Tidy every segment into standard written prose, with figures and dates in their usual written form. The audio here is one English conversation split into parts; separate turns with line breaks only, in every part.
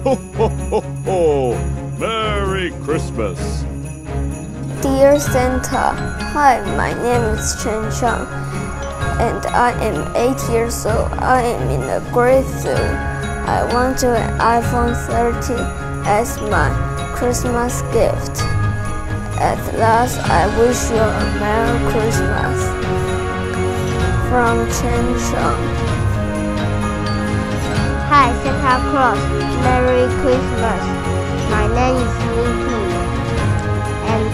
Ho, ho, ho, ho! Merry Christmas!
Dear Santa, hi, my name is Chen Shang, and I am 8 years old. I am in the grade 3. I want an iPhone 13 as my Christmas gift. At last, I wish you a Merry Christmas. From Chen Shang.
Hi, Santa Claus. Merry Christmas. My name is Mickey, and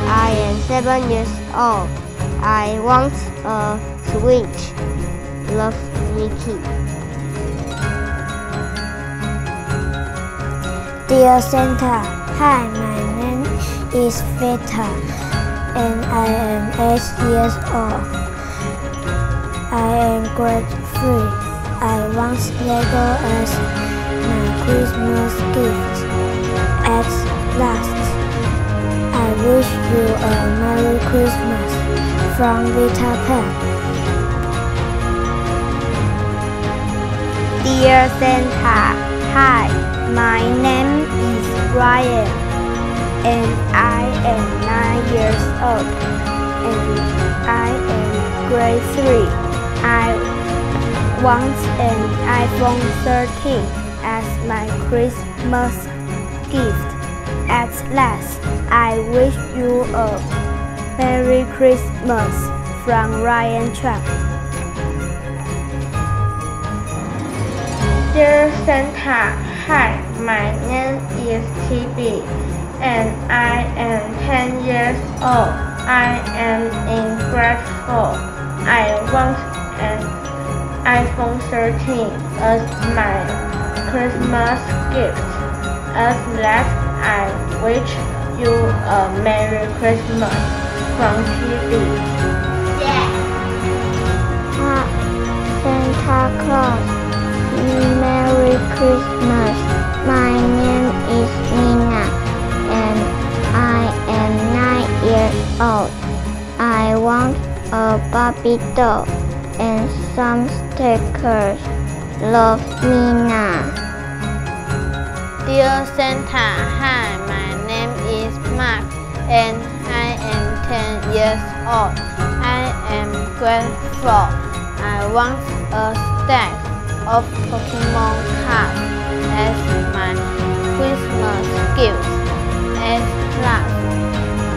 I am 7 years old. I want a Switch. Love, Mickey.
Dear Santa, hi, my name is Vita, and I am 8 years old. I am grade 3. I want Lego as my Christmas gift. At last, I wish you a Merry Christmas from Vita Pen.
Dear Santa, hi, my name is Ryan, and I am 9 years old, and I am grade 3. I want an iPhone 13 as my Christmas gift. At last, I wish you a Merry Christmas from Ryan Chuck.
Dear Santa, hi, my name is TB, and I am 10 years old. I am in grade 4. I want an iPhone 13 as my Christmas gift. At last, I wish you a Merry Christmas from TB.
Hi, Santa Claus. Merry Christmas. My name is Nina, and I am 9 years old. I want a Barbie doll and some stickers. Love, Nina.
Dear Santa, hi, my name is Mark, and I am 10 years old. I am grade 4. I want a stack of Pokemon cards as my Christmas gift. At last,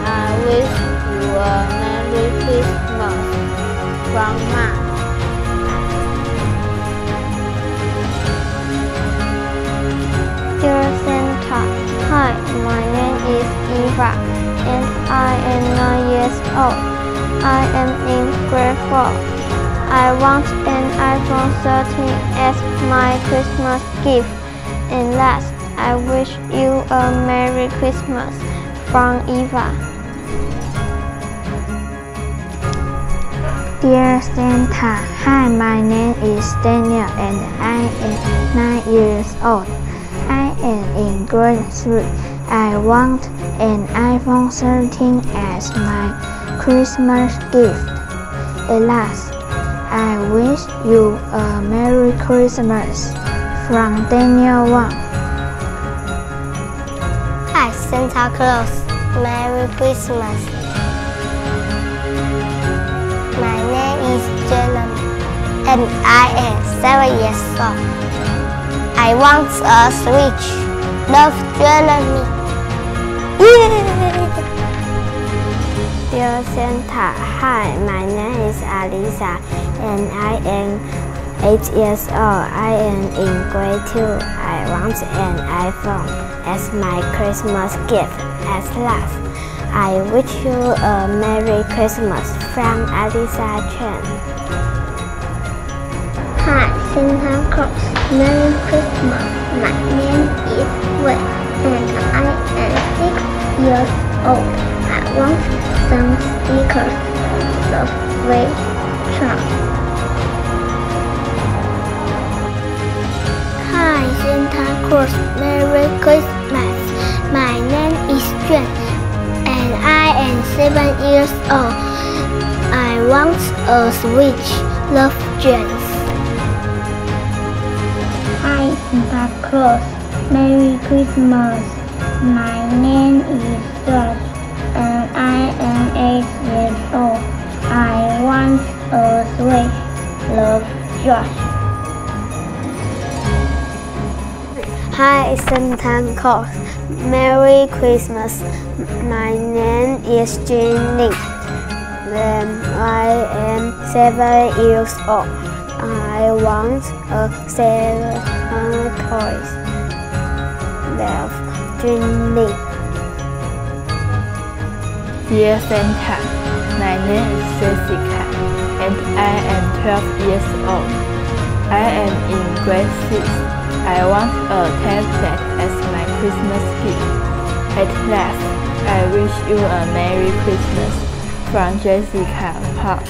I wish you a Merry Christmas from Mark.
Dear Santa, hi, my name is Eva, and I am 9 years old. I am in grade 4. I want an iPhone 13 as my Christmas gift. And last, I wish you a Merry Christmas from Eva.
Dear Santa, hi, my name is Daniel, and I am 9 years old. I am in grade 3. I want an iPhone 13 as my Christmas gift. At last, I wish you a Merry Christmas from Daniel Wang.
Hi, Santa Claus. Merry Christmas. My name is Jeremy, and I am 7 years old. I want a Switch. Love, Jeremy.
Dear Santa, hi, my name is Alisa, and I am 8 years old. I am in grade 2. I want an iPhone as my Christmas gift. At last, I wish you a Merry Christmas from Alisa Chen.
Hi, Santa Claus. Merry Christmas. My name is Wei, and I am 6 years old. I want some stickers. Love, Wei Chuck.
Hi, Santa Claus. Merry Christmas. My name is Juan, and I am 7 years old. I want a Switch. Love, James.
Hi, Santa Claus. Merry Christmas. My name is Josh, and I am 8 years old. I want a sweet love, Josh.
Hi, Santa Claus. Merry Christmas. My name is Jenny. I am 7 years old. I want a Santa Claus. Love, Jenny.
Dear Santa, my name is Jessica, and I am 12 years old. I am in grade 6. I want a tablet as my Christmas gift. At last, I wish you a Merry Christmas from Jessica Park.